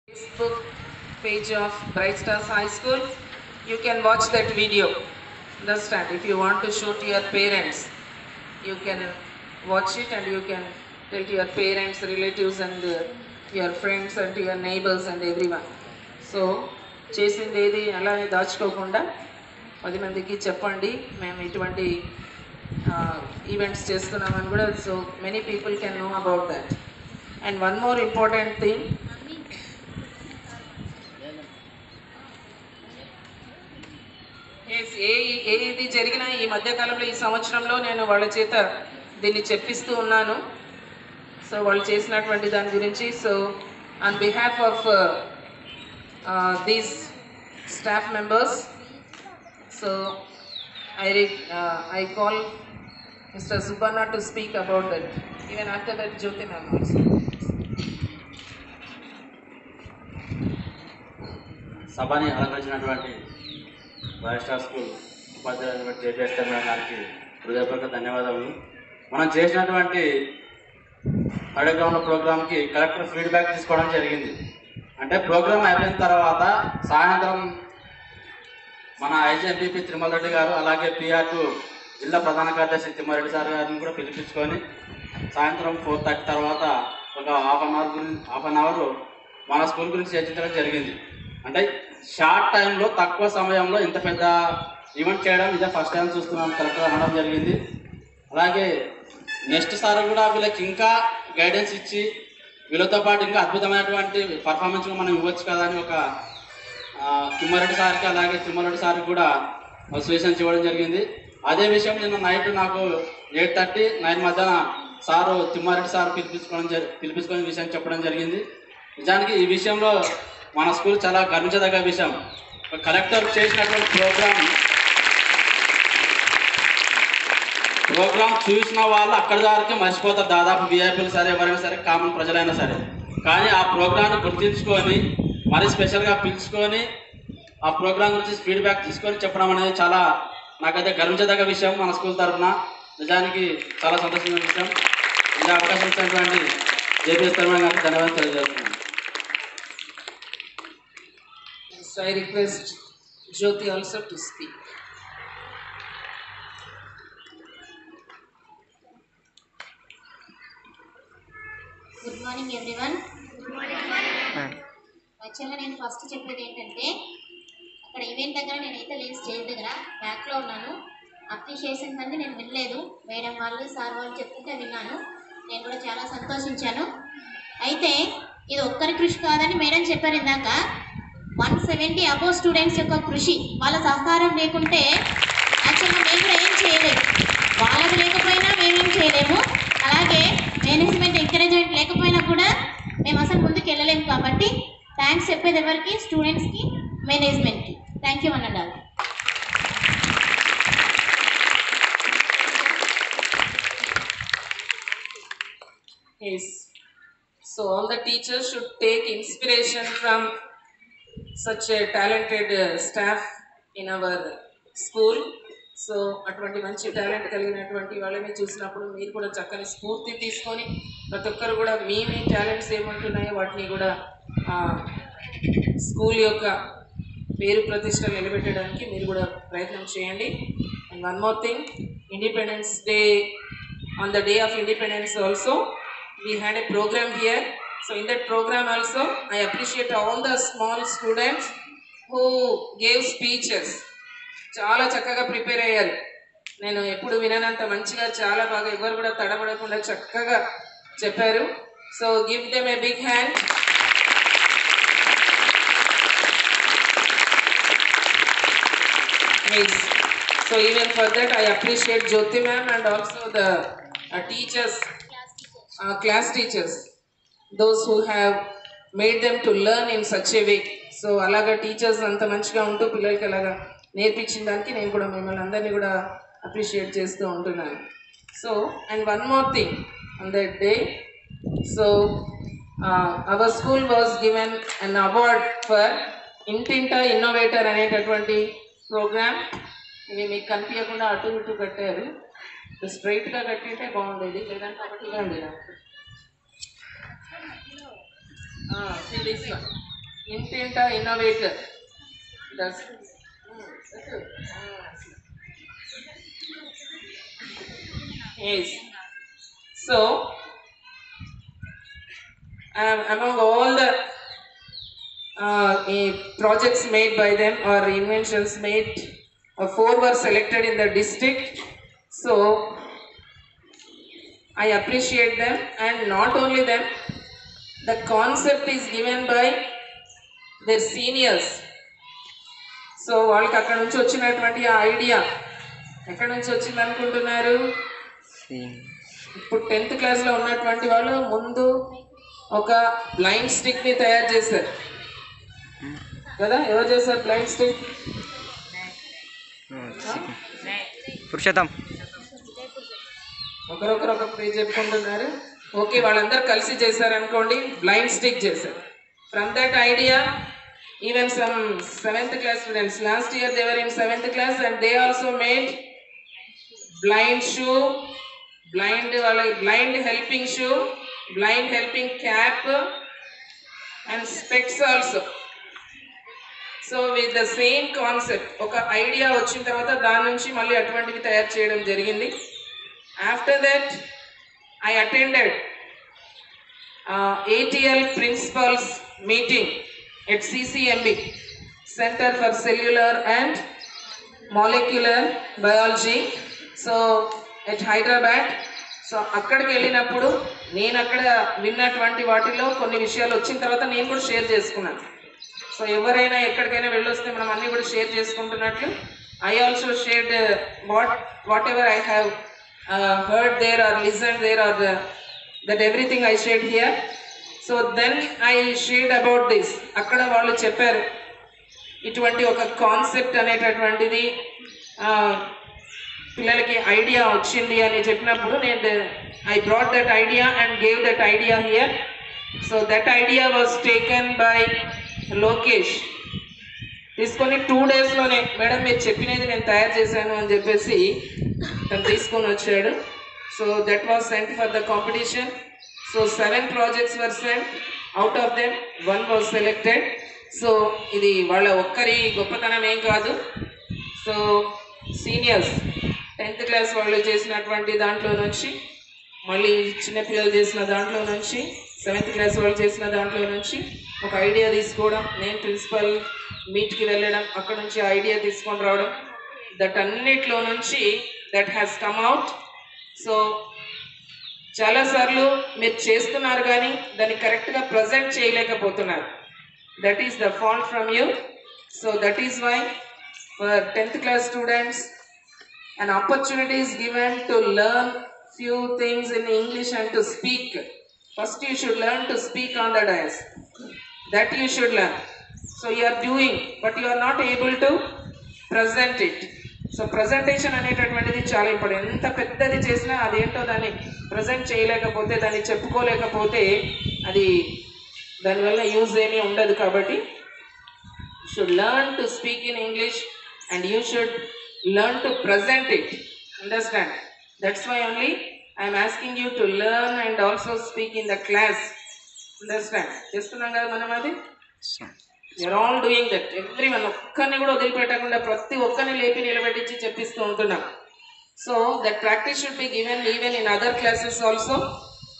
Facebook page of Bright Stars High School. You can watch that video. Understand? If you want to show to your parents, you can watch it and you can tell to your parents, relatives, and your friends, and to your neighbors and everyone. So, చేసింది ఏది అలానే దాచుకోకుండా 10 మందికి చెప్పండి మేము ఇటువంటి events చేస్తున్నామని కూడా. So many people can know about that. And one more important thing, ఏది జరిగినా ఈ మధ్యకాలంలో ఈ సంవత్సరంలో నేను వాళ్ళ చేత దీన్ని చెప్పిస్తూ ఉన్నాను. సో వాళ్ళు చేసినటువంటి దాని గురించి. So on behalf of these staff members, so I call Mr. Subarna to speak about that. Even after that, Jyoti ma'am also. సభని అలంకరించినటువంటి బ్రైట్ స్టార్ స్కూల్ ఉపాధ్యాయులు జేపీఎస్ గారికి హృదయపూర్వక ధన్యవాదాలు. మనం చేసినటువంటి అడగ్రౌండ్ ప్రోగ్రామ్కి కలెక్టర్ ఫీడ్బ్యాక్ తీసుకోవడం జరిగింది. అంటే ప్రోగ్రామ్ అయిపోయిన తర్వాత సాయంత్రం మన ఐజీఎంపీపీ తిరుమల రెడ్డి గారు, అలాగే PR2 జిల్లా ప్రధాన కార్యదర్శి తిమ్మారెడ్డి సార్ గారిని కూడా పిలిపించుకొని సాయంత్రం 4:30 తర్వాత ఒక హాఫ్ అన్ అవర్ మన స్కూల్ గురించి చర్చించడం జరిగింది. అంటే షార్ట్ టైంలో తక్కువ సమయంలో ఇంత పెద్ద ఈవెంట్ చేయడం ఇదే ఫస్ట్ టైం చూస్తున్నాం కరెక్ట్గా అనడం జరిగింది. అలాగే నెక్స్ట్ సార్ కూడా వీళ్ళకి ఇంకా గైడెన్స్ ఇచ్చి వీళ్ళతో పాటు ఇంకా అద్భుతమైనటువంటి పర్ఫార్మెన్స్ మనం ఇవ్వచ్చు కదా అని ఒక తిమ్మారెడ్డి సార్కి అలాగే తిరుమలరెడ్డి సార్కి కూడా సజెషన్స్ ఇవ్వడం జరిగింది. అదే విషయం నిన్న నైట్ నాకు 8:30, 9 మధ్యన సారు తిమ్మారెడ్డి సార్ పిలిపించుకునే విషయం చెప్పడం జరిగింది. నిజానికి ఈ విషయంలో మన స్కూల్ చాలా గర్వించదగ్గ విషయం. కలెక్టర్ చేసినటువంటి ప్రోగ్రామ్ చూసిన వాళ్ళు అక్కడి దానికి మర్చిపోతారు, దాదాపు విఐపీలు సరే, ఎవరైనా సరే, కామన్ ప్రజలైనా సరే. కానీ ఆ ప్రోగ్రామ్ని గుర్తించుకొని మరి స్పెషల్గా పిలుచుకొని ఆ ప్రోగ్రామ్ గురించి ఫీడ్బ్యాక్ తీసుకొని చెప్పడం అనేది చాలా నాకైతే గర్వించదగ్గ విషయం మన స్కూల్ తరఫున. నిజానికి చాలా సంతోషమైన విషయం. ఈ అవకాశం ఇచ్చినటువంటి జేపీఎస్ తరఫున గారికి ధన్యవాదాలు తెలియజేస్తున్నాను. I request Jyoti also to speak. Good morning everyone. యాక్చువల్గా నేను ఫస్ట్ చెప్పేది ఏంటంటే, అక్కడ ఈవెంట్ దగ్గర నేనైతే లేదు, స్టేజ్ దగ్గర బ్యాక్లో ఉన్నాను. అప్రిషియేషన్ అంటే నేను వినలేదు, మేడం వాళ్ళు సార్ వాళ్ళు చెప్తుంటే విన్నాను. నేను కూడా చాలా సంతోషించాను. అయితే ఇది ఒక్కరి కృషి కాదని మేడం చెప్పారు ఇందాక. 170 అబోవ్ స్టూడెంట్స్ యొక్క కృషి, వాళ్ళ సహకారం లేకుంటే యాక్చువల్గా మేము కూడా ఏం చేయలేము. వాళ్ళది లేకపోయినా మేమేం చేయలేము. అలాగే మేనేజ్మెంట్ ఎంకరేజ్మెంట్ లేకపోయినా కూడా మేము అసలు ముందుకు వెళ్ళలేము. కాబట్టి థ్యాంక్స్ చెప్పేది ఎవరికి? స్టూడెంట్స్కి, మేనేజ్మెంట్కి. థ్యాంక్ యూ అన్నాడు. Yes. So all the teachers should take inspiration from such a talented staff in our school. So అటువంటి మంచి టాలెంట్ కలిగినటువంటి వాళ్ళని చూసినప్పుడు మీరు కూడా చక్కని స్ఫూర్తి తీసుకొని ప్రతి ఒక్కరు కూడా మీ టాలెంట్స్ ఏమంటున్నాయో వాటిని కూడా స్కూల్ యొక్క పేరు ప్రతిష్టలు నిలబెట్టడానికి మీరు కూడా ప్రయత్నం చేయండి. And one more thing, independence day, on the day of independence also we had a program here. So in that program also I appreciate all the small students who gave speeches. చాలా చక్కగా prepare అయ్యారు. నేను ఎప్పుడు విననంత మంచిగా చాలా బాగా ఎవరు కూడా తడబడకుండా చక్కగా చెప్పారు. So give them a big hand. So even for that I appreciate Jyoti ma'am and also the teachers, class teachers, those who have made them to learn in such a way. So అలాగా teachers అంత మంచిగా ఉంటూ పిల్లలకి అలాగా నేర్పించిన దానికి నేను కూడా మిమ్మల్ని అందరినీ కూడా అప్రిషియేట్ చేస్తూ ఉంటున్నాను. So and one more thing, on that day, so our school was given an award for ఇంటింటా ఇన్నోవేటర్ అనేటటువంటి ప్రోగ్రామ్. ఇవి మీకు కనిపించకుండా అటు ఇటు కట్టారు. స్ట్రైట్గా కట్టింటే బాగుండేది, లేదంటే ఒకటిగా ఉండేది. ఇంటింటా innovator. Yes. So, among all the projects made by them or inventions made, 4 were selected in the district. So, I appreciate them, and not only them, the concept is given by their seniors. So వాళ్ళకి అక్కడ నుంచి వచ్చినటువంటి ఆ idea ఎక్కడి నుంచి వచ్చింది అనుకుంటున్నారు? ఇప్పుడు 10th క్లాస్లో ఉన్నటువంటి వాళ్ళు ముందు ఒక బ్లైండ్ స్టిక్ని తయారు చేశారు కదా. ఎవరు చేశారు బ్లైండ్ స్టిక్? పురుషోత్తం. ఒకరొకరు ఒక పేజ్ చెప్పుకుంటున్నారు. ఓకే, వాళ్ళందరూ కలిసి చేశారు అనుకోండి, బ్లైండ్ స్టిక్ చేశారు. From that idea, even some 7th class students, last year they were in 7th class and they also made blind shoe, blind helping shoe, blind helping cap and specs also. So with the same concept, oka idea vachin tarvata dani nunchi malli atvantivi tayaru cheyadam jarigindi. After that I attended ATL principals meeting at CCMB, Center for Cellular and Molecular Biology, so at Hyderabad. So అక్కడికి వెళ్ళినప్పుడు నేను అక్కడ విన్నటువంటి వాటిలో కొన్ని విషయాలు వచ్చిన తర్వాత నేను కూడా షేర్ చేసుకున్నాను. సో ఎవరైనా ఎక్కడికైనా వెళ్ళొస్తే మనం అన్నీ కూడా షేర్ చేసుకుంటున్నట్లు I also shared whatever I have heard there are listen there are that everything I shared here. So then I shared about this. అక్కడ వాళ్ళు చెప్పారు ఇటువంటి ఒక కాన్సెప్ట్ అనేటటువంటిది పిల్లలకి ఐడియా వచ్చింది అని చెప్పినప్పుడు నేను I brought that idea and gave that idea here. So that idea was taken by Lokesh. తీసుకొని 2 daysలోనే మేడం మీరు చెప్పినది నేను తయారు చేశాను అని చెప్పేసి తను తీసుకొని వచ్చాడు. So that was sent for the competition. So 7 projects were sent. Out of them 1 was selected. So ఇది వాళ్ళ ఒక్కరి గొప్పతనం ఏం కాదు. సో సీనియర్స్ 10th క్లాస్ వాళ్ళు చేసినటువంటి దాంట్లో నుంచి, మళ్ళీ చిన్నపిల్లలు చేసిన దాంట్లో నుంచి, 7th క్లాస్ వాళ్ళు చేసిన దాంట్లో నుంచి ఒక ఐడియా తీసుకోవడం, నేను ప్రిన్సిపల్ మీట్కి వెళ్ళడం, అక్కడ నుంచి ఐడియా తీసుకొని రావడం, దట్ అన్నిట్లో నుంచి that has come out. So చాలాసార్లు మీరు చేస్తున్నారు కానీ దాన్ని కరెక్ట్గా ప్రజెంట్ చేయలేకపోతున్నారు. That is the fault from you. So that is why ఫర్ 10th class students an opportunity is given to learn few things in English and to speak. First you should learn to speak on the dais. That you should learn. So you are doing but you are not able to present it. So presentation అనేటటువంటిది చాలా important. ఎంత పెద్దది చేసినా అదేంటో దాన్ని present చేయలేకపోతే, దాన్ని చెప్పుకోలేకపోతే అది దానివల్ల యూజ్ ఏమీ ఉండదు. కాబట్టి you should learn to speak in English and you should learn to present it. Understand? That's why only I'm asking you to learn and also speak in the class. Understand? చేస్తున్నాం కదా మనం అది. You're all doing that. Everyone, ఒక్కరిని కూడా వదిలిపెట్టకుండా ప్రతి ఒక్కరిని లేపి నిలబెట్టించి చెప్పిస్తూ ఉంటున్నాం. So that practice should be given even in other classes also.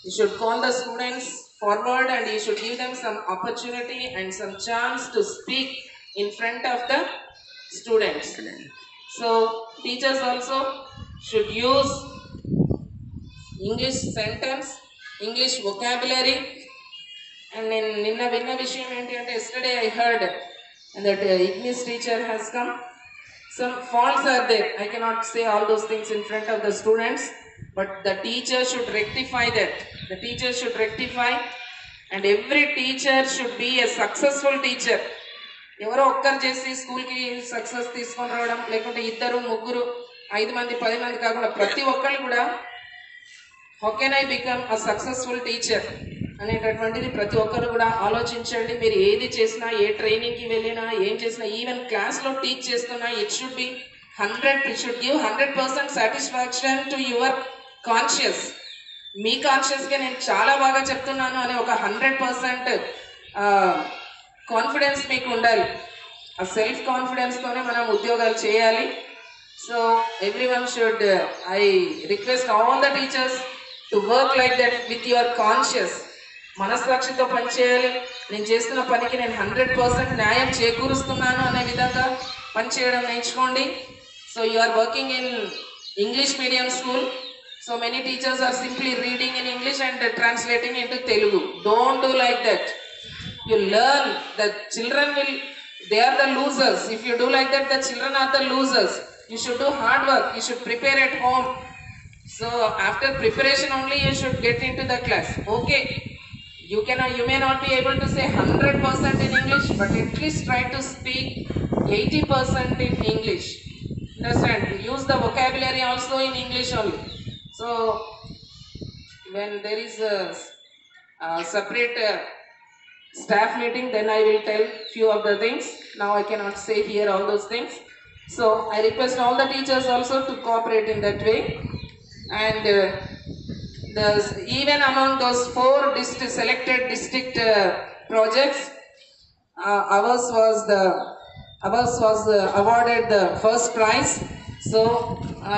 You should call the students forward and you should give them some opportunity and some chance to speak in front of the students. So teachers also should use English sentence, English vocabulary. And నేను నిన్న విన్న విషయం ఏంటి అంటే, yesterday I heard that Ignis teacher has come. Some faults are there. I cannot say all those things in front of the students, but the teacher should rectify that. The teacher should rectify, and every teacher should be a successful teacher. ఎవరో ఒక్కరు చేసి స్కూల్కి success తీసుకొని రావడం, లేకుంటే 2, 3, 5 మంది 10 మంది కాకుండా ప్రతి ఒక్కళ్ళు కూడా how can I become a successful teacher అనేటటువంటిది ప్రతి ఒక్కరు కూడా ఆలోచించండి. మీరు ఏది చేసినా, ఏ ట్రైనింగ్కి వెళ్ళినా, ఏం చేసినా, ఈవెన్ క్లాస్లో టీచ్ చేస్తున్నా, it should be 100, it should give 100% satisfaction to your conscious. మీ కాన్షియస్గా నేను చాలా బాగా చెప్తున్నాను అనే ఒక 100% కాన్ఫిడెన్స్ మీకు ఉండాలి. ఆ సెల్ఫ్ కాన్ఫిడెన్స్తోనే మనం ఉద్యోగాలు చేయాలి. So everyone should I request all the teachers to work like that with your conscious. మనస్సాక్షితో పనిచేయాలి. నేను చేస్తున్న పనికి నేను 100% న్యాయం చేకూరుస్తున్నాను అనే విధంగా పనిచేయడం నేర్చుకోండి. So you are working in English medium school. So many teachers are simply reading in English and translating into Telugu. Don't do like that. You learn. The children will, they are the losers. If you do like that, the children are the losers. You should do hard work. You should prepare at home. So after preparation only you should get into the class. Okay. You may not be able to say 100% in English, but at least try to speak 80% in English. Understand? Use the vocabulary also in English only. So when there is a separate staff meeting, then I will tell few of the things. Now I cannot say here all those things. So I request all the teachers also to cooperate in that way. And even among those 4 selected district projects, ours was awarded the first prize. So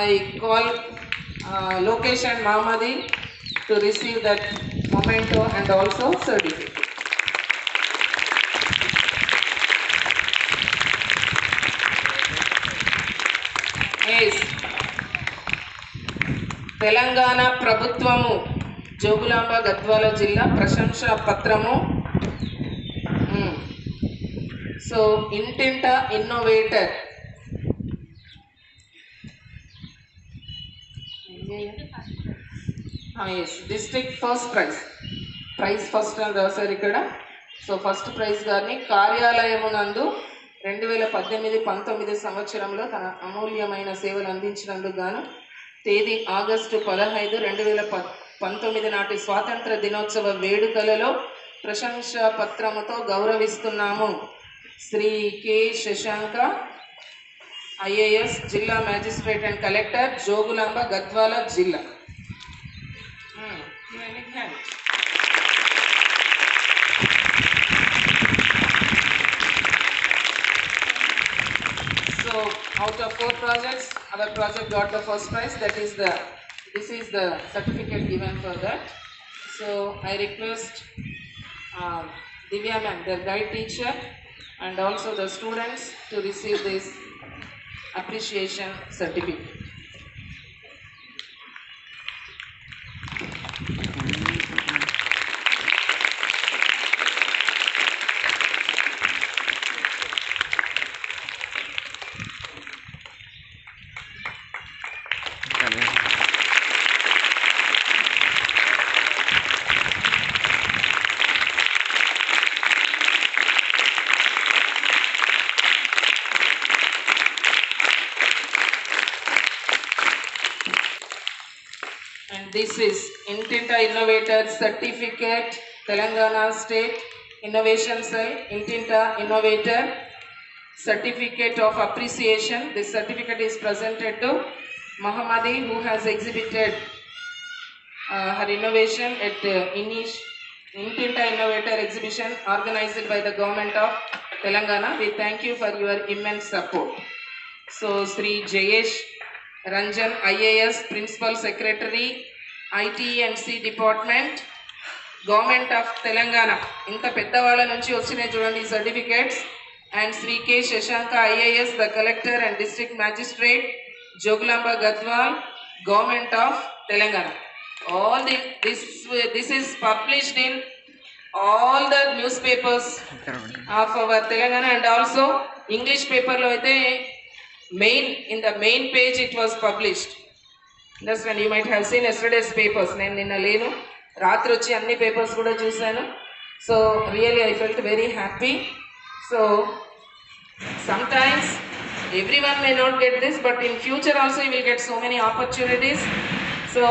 I call Lokesh and Mahamadi to receive that memento and also certificate. Yes. Telangana Prabhutvamu Jogulamba Gadwala Jilla Prashansha Patramu. So Intenta Innovator. Yes, district first prize first అని రాశారు ఇక్కడ. So first prize గారిని కార్యాలయమునందు 2018-19 సంవత్సరంలో తన అమూల్యమైన సేవలు అందించినందుకు గాను తేదీ ఆగస్టు 15, 2019 నాటి స్వాతంత్ర దినోత్సవ వేడుకలలో ప్రశంసా పత్రముతో గౌరవిస్తున్నాము. శ్రీ కె శశాంక ఐఏఎస్, జిల్లా magistrate and collector, Jogulamba Gadwal జిల్లా. So out of 4 projects, our project got the first prize. This is the certificate given for that. So I request Divya ma'am, their guide teacher, and also the students to receive this appreciation certificate. This is Intenta Innovator Certificate, Telangana State Innovation Cell, Intenta Innovator Certificate of Appreciation. This certificate is presented to Mahamadi, who has exhibited her innovation at Intenta Innovator exhibition organized by the government of Telangana. We thank you for your immense support. So Sri Jayesh Ranjan IAS, Principal Secretary, ITNC Department, Government of Telangana. ఇంత పెద్దవాళ్ళ నుంచి వచ్చినాయి చూడండి certificates. And Shri K Shashanka IAS, the collector and district magistrate, Jogulamba Gadwal, government of Telangana. All this is published in all the newspapers of our Telangana, and also English paper lo aithe in the main page it was published. Understand? You might have seen yesterday's papers. నేను నిన్న లేను, రాత్రి వచ్చి అన్ని papers కూడా చూశాను. So really I felt very happy. So sometimes everyone may not get this, but in future also you will get so many opportunities. So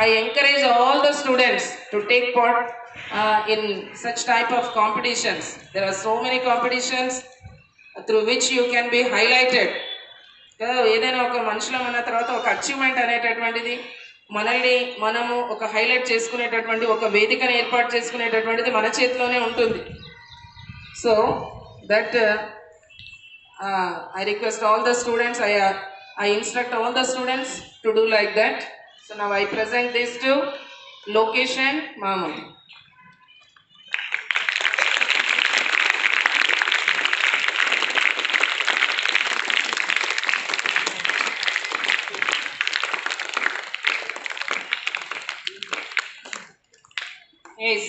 I encourage all the students to take part in such type of competitions. There are so many competitions through which you can be highlighted. ఏదైనా ఒక మనుషులం అన్న తర్వాత ఒక achievement అనేటటువంటిది మనము ఒక highlight చేసుకునేటటువంటి ఒక వేదికను ఏర్పాటు చేసుకునేటటువంటిది మన చేతిలోనే ఉంటుంది. So that I request all the students, I instruct all the students to do like that. So now I present this to Lokesh and Mamu. Yes,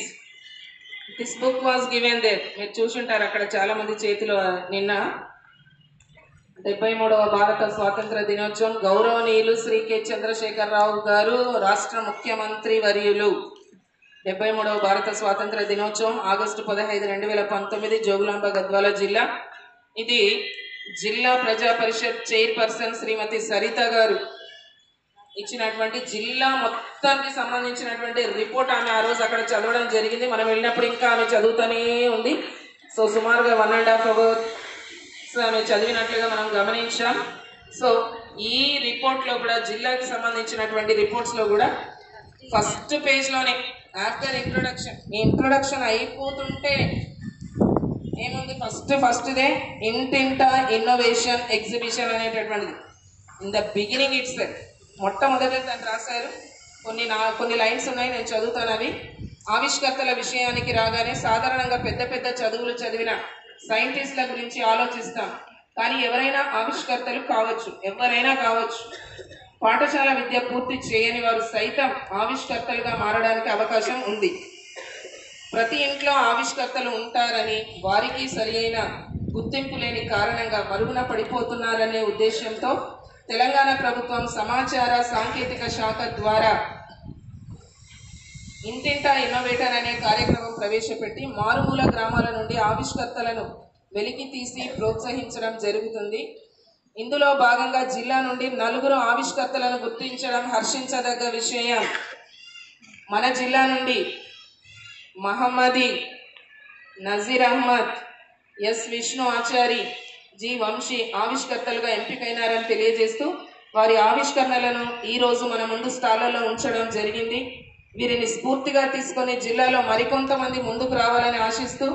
this book was given there. మీరు చూసుంటారు అక్కడ చాలా మంది చేతిలో నిన్న 73వ భారత స్వాతంత్ర దినోత్సవం గౌరవనీయులు శ్రీ కె చంద్రశేఖరరావు గారు రాష్ట్ర ముఖ్యమంత్రి వర్యులు 73వ భారత స్వాతంత్ర దినోత్సవం ఆగస్టు 15, 2019 జోగులాంబ గద్వాల జిల్లా. ఇది జిల్లా ప్రజా పరిషత్ చైర్పర్సన్ శ్రీమతి సరిత గారు ఇచ్చినటువంటి జిల్లా మొత్తానికి సంబంధించినటువంటి రిపోర్ట్ ఆమె ఆ రోజు అక్కడ చదవడం జరిగింది. మనం వెళ్ళినప్పుడు ఇంకా ఆమె చదువుతూనే ఉంది. సో సుమారుగా 1.5 అవర్స్ ఆమె చదివినట్లుగా మనం గమనించాం. సో ఈ రిపోర్ట్లో కూడా జిల్లాకి సంబంధించినటువంటి రిపోర్ట్స్లో కూడా ఫస్ట్ పేజ్లోనే ఆఫ్టర్ ఇంట్రొడక్షన్, ఈ ఇంట్రొడక్షన్ అయిపోతుంటే ఏముంది, ఫస్ట్దే ఇంటింట ఇన్నోవేషన్ ఎగ్జిబిషన్ అనేటటువంటిది. ఇన్ ద బిగినింగ్ ఇట్స్ మొట్టమొదటి దాన్ని రాశారు. కొన్ని లైన్స్ ఉన్నాయి, నేను చదువుతాను అవి. ఆవిష్కర్తల విషయానికి రాగానే సాధారణంగా పెద్ద పెద్ద చదువులు చదివిన సైంటిస్టుల గురించి ఆలోచిస్తాం. కానీ ఎవరైనా ఆవిష్కర్తలు కావచ్చు, ఎవరైనా కావచ్చు. పాఠశాల విద్య పూర్తి చేయని వారు సైతం ఆవిష్కర్తలుగా మారడానికి అవకాశం ఉంది. ప్రతి ఇంట్లో ఆవిష్కర్తలు ఉంటారని, వారికి సరి అయిన గుర్తింపు లేని కారణంగా మరుగున పడిపోతున్నారనే ఉద్దేశంతో తెలంగాణ ప్రభుత్వం సమాచార సాంకేతిక శాఖ ద్వారా ఇంటింటా ఇన్నోవేటర్ అనే కార్యక్రమం ప్రవేశపెట్టి మారుమూల గ్రామాల నుండి ఆవిష్కర్తలను వెలికి తీసి ప్రోత్సహించడం జరుగుతుంది. ఇందులో భాగంగా జిల్లా నుండి 4 ఆవిష్కర్తలను గుర్తించడం హర్షించదగ్గ విషయం. మన జిల్లా నుండి మహమ్మది, నజీర్ అహ్మద్, ఎస్ విష్ణు ఆచారి, జి వంశీ ఆవిష్కర్తలుగా ఎంపికైనారని తెలియజేస్తూ వారి ఆవిష్కరణలను ఈరోజు మన ముందు స్టాళ్లలో ఉంచడం జరిగింది. వీరిని స్ఫూర్తిగా తీసుకొని జిల్లాలో మరికొంతమంది ముందుకు రావాలని ఆశిస్తూ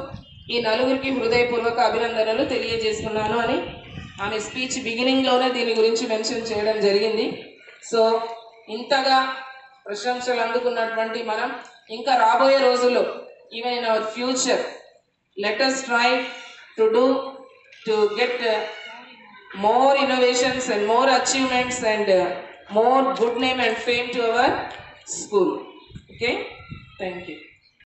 ఈ 4కి హృదయపూర్వక అభినందనలు తెలియజేస్తున్నాను అని ఆమె స్పీచ్ బిగినింగ్లోనే దీని గురించి మెన్షన్ చేయడం జరిగింది. సో ఇంతగా ప్రశంసలు అందుకున్నటువంటి మనం ఇంకా రాబోయే రోజుల్లో even in our future let us try to get more innovations and more achievements and more good name and fame to our school. Okay, thank you.